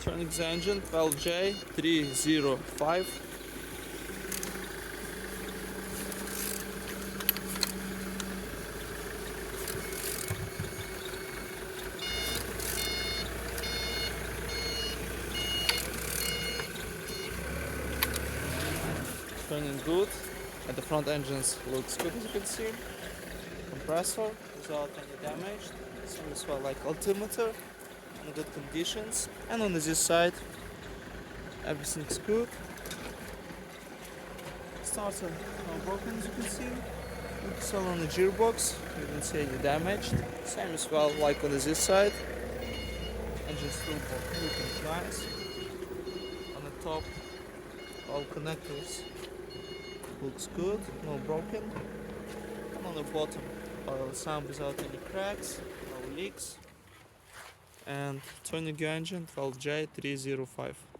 Turning the engine, 12J305. Turning good, and the front engines looks good as you can see. Compressor without any damage. Same as well like altimeter in good conditions. And on this side, everything's good. Starter not broken as you can see. Looks well on the gearbox. You don't see any damage. Same as well like on this side. Engine still looking nice. On the top, all connectors looks good, no broken. And on the bottom, sound without any cracks, no leaks. And turning your engine, 12J305.